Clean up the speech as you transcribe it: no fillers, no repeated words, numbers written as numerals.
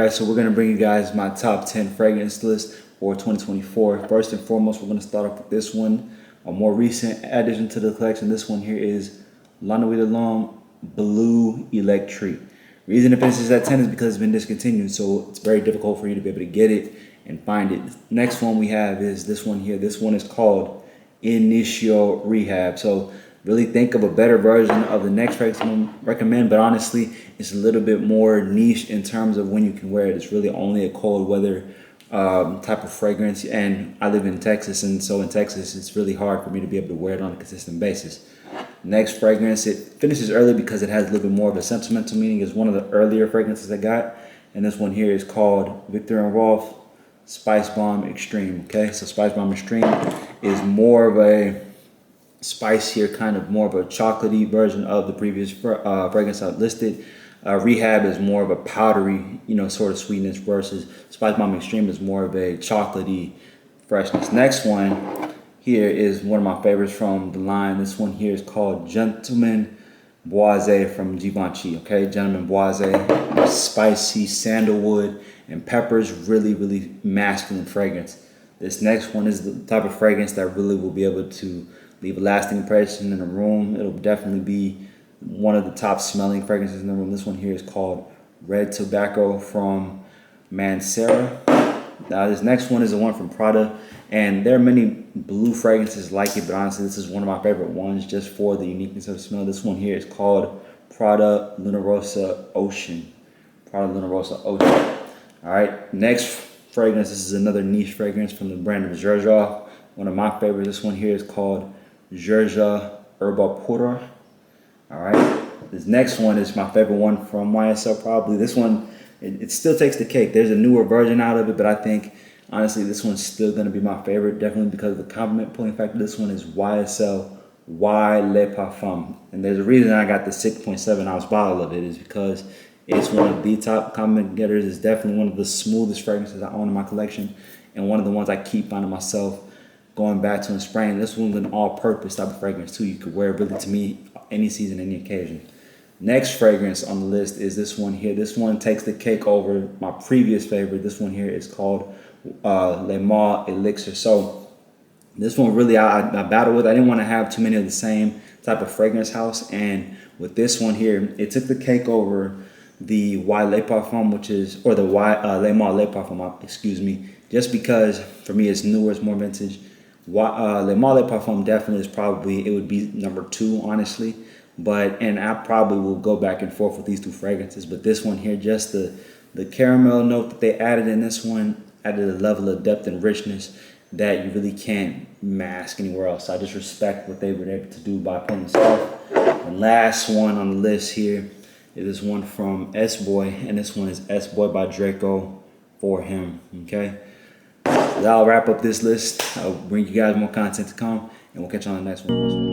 Alright, so we're going to bring you guys my top 10 fragrance list for 2024. First and foremost, we're going to start off with this one, a more recent addition to the collection. This one here is La Nuit de l'Homme Bleu Electrique. Reason it finishes at 10 is because it's been discontinued, so it's very difficult for you to be able to get it and find it. Next one we have is this one here. This one is called Initio Rehab. So really think of a better version of the next fragrance I'm going to recommend, but honestly, it's a little bit more niche in terms of when you can wear it. It's really only a cold weather type of fragrance, and I live in Texas, and so in Texas, it's really hard for me to be able to wear it on a consistent basis. Next fragrance, it finishes early because it has a little bit more of a sentimental meaning. It's one of the earlier fragrances I got, and this one here is called Viktor and Rolf Spice Bomb Extreme. Okay, so Spice Bomb Extreme is more of a spicier, kind of more of a chocolatey version of the previous fragrance I listed. Rehab is more of a powdery, sort of sweetness, versus Spice Bomb Extreme is more of a chocolatey freshness. Next one here is one of my favorites from the line. This one here is called Gentleman Boisé from Givenchy. Okay, Gentleman Boisé, spicy sandalwood and peppers, really, really masculine fragrance. This next one is the type of fragrance that really will be able to leave a lasting impression in a room. It'll definitely be one of the top smelling fragrances in the room. This one here is called Red Tobacco from Mancera. Now this next one is the one from Prada, and there are many blue fragrances like it, but honestly this is one of my favorite ones just for the uniqueness of the smell. This one here is called Prada Luna Rossa Ocean. Prada Luna Rossa Ocean. Alright, next fragrance, this is another niche fragrance from the brand of Xerjoff. One of my favorites, this one here is called Xerjoff Herba Pura. Alright, this next one is my favorite one from YSL probably. This one, it still takes the cake. There's a newer version out of it, but I think, honestly, this one's still going to be my favorite, definitely because of the compliment pulling factor. This one is YSL Y Le Parfum. And there's a reason I got the 6.7 ounce bottle of it, is because it's one of the top compliment getters. It's definitely one of the smoothest fragrances I own in my collection, and one of the ones I keep finding myself going back to and spraying. This one's an all-purpose type of fragrance too. You could wear it really, to me, any season, any occasion. Next fragrance on the list is this one here. This one takes the cake over my previous favorite. This one here is called Le Male Elixir. So this one really I battled with. I didn't want to have too many of the same type of fragrance house, and with this one here, it took the cake over the Y Le Parfum, which is, or the Le Male Le Parfum, excuse me, just because for me it's newer, it's more vintage. Le Male Le Parfum definitely is probably, it would be number 2, honestly. And I probably will go back and forth with these two fragrances. But this one here, just the caramel note that they added in this one, added a level of depth and richness that you really can't mask anywhere else. So I just respect what they were able to do by pulling this off. The last one on the list here is this one from S-Boy, and this one is S-Boy by Draco for him. Okay. That'll wrap up this list. I'll bring you guys more content to come, and we'll catch you on the next one.